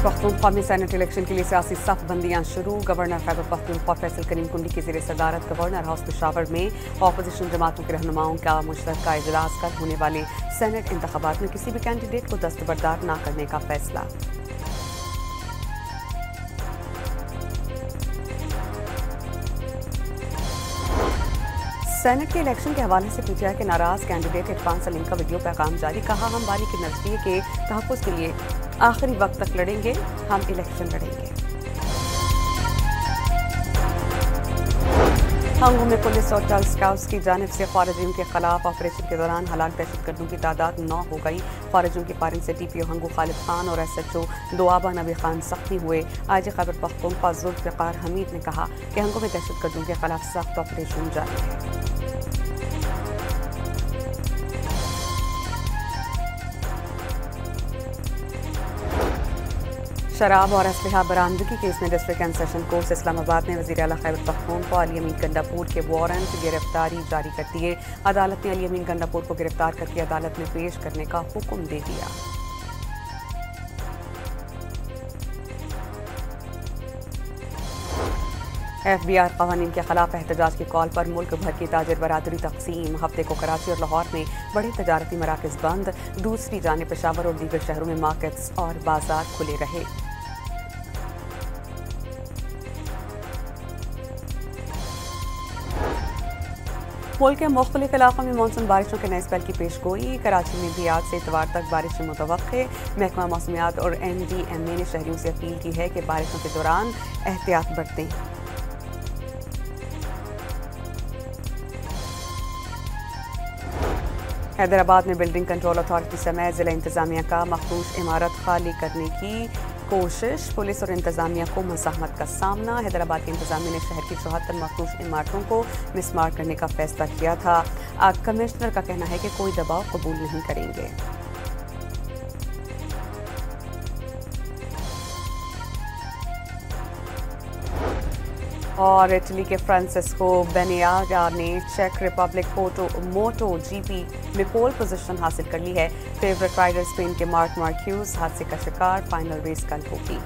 पख्तूनख्वा में senate election के लिए सियासी सफ बंदियां शुरू। गवर्नर खैबर पख्तूनख्वा फैसल करीम कुंडी की ज़ेर सदारत गवर्नर हाउस पेशावर में अपोजिशन जमातों के रहनुमाओं का मुश्तरका इजलास कल होने वाले सेनेट इंतखाबात में किसी भी कैंडिडेट को दस्तबरदार न करने का फैसला। सेनेट के इलेक्शन के हवाले से पीटीआई के नाराज कैंडिडेट इरफान सलीम का वीडियो पैगाम जारी। कहा, हम बारी के नजरिए के तहफ़्फ़ुज़ के लिए आखिरी वक्त तक लड़ेंगे, हम इलेक्शन लड़ेंगे। हंगू में पुलिस और गर्ल स्काउट्स की जानिब से ख़ारिजियों के खिलाफ ऑपरेशन के दौरान हलाक दहशतगर्दों की तादाद 9 हो गई। ख़ारिजियों की फायरिंग से DPO हंगू खालिद खान और SHO दुआबा नबी खान जख्मी हुए। IG खैबर पख्तूनख्वा जुल्फ़िकार हमीद ने कहा कि हंगू में दहशतगर्दों के खिलाफ सख्त ऑपरेशन जारी है। शराब और असलहा बरामदगी केस में district and session court Islamabad ने वज़ीर आला खैबर पख्तूनख्वा अली अमीन गंडापुर के वारंट गिरफ्तारी जारी कर दिए। अदालत ने अली अमीन गंडापुर को गिरफ्तार करके अदालत में पेश करने का हुक्म दे दिया। FBI कवानीन के खिलाफ एहतजाज की कॉल पर मुल्क भर की ताजिर बरादरी तकसीम। हफ्ते को कराची और लाहौर में बड़े तजारती मराकज़ बंद। दूसरी जानिब पेशावर और दीगर शहरों में मार्केट्स और बाजार खुले रहे। मुल्क के मुख्तलिफ इलाकों में मानसून बारिशों के नए स्पेल की पेशगोई। कराची में भी आज से इतवार तक बारिशें मुतवक्के। महकमा मौसमियात और NDMA ने शहरियों से अपील की है कि बारिशों के दौरान एहतियात बरतें। हैदराबाद में बिल्डिंग कंट्रोल अथॉरिटी समेत जिला इंतजामिया का मखदूश इमारत खाली करने की कोशिश। पुलिस और इंतजामिया को मज़ाहमत का सामना। हैदराबाद की इंतजामिया ने शहर की 74 मखदूश इमारतों को मिसमार करने का फैसला किया था। कमिश्नर का कहना है कि कोई दबाव कबूल नहीं करेंगे। और इटली के फ्रांसिस्को बेनियागा ने चेक रिपब्लिक मोटो GP में पोल पोजीशन हासिल कर ली है। फेवरेट राइडर स्पेन के मार्क मार्क्यूज हादसे का शिकार। फाइनल रेस कल होगी।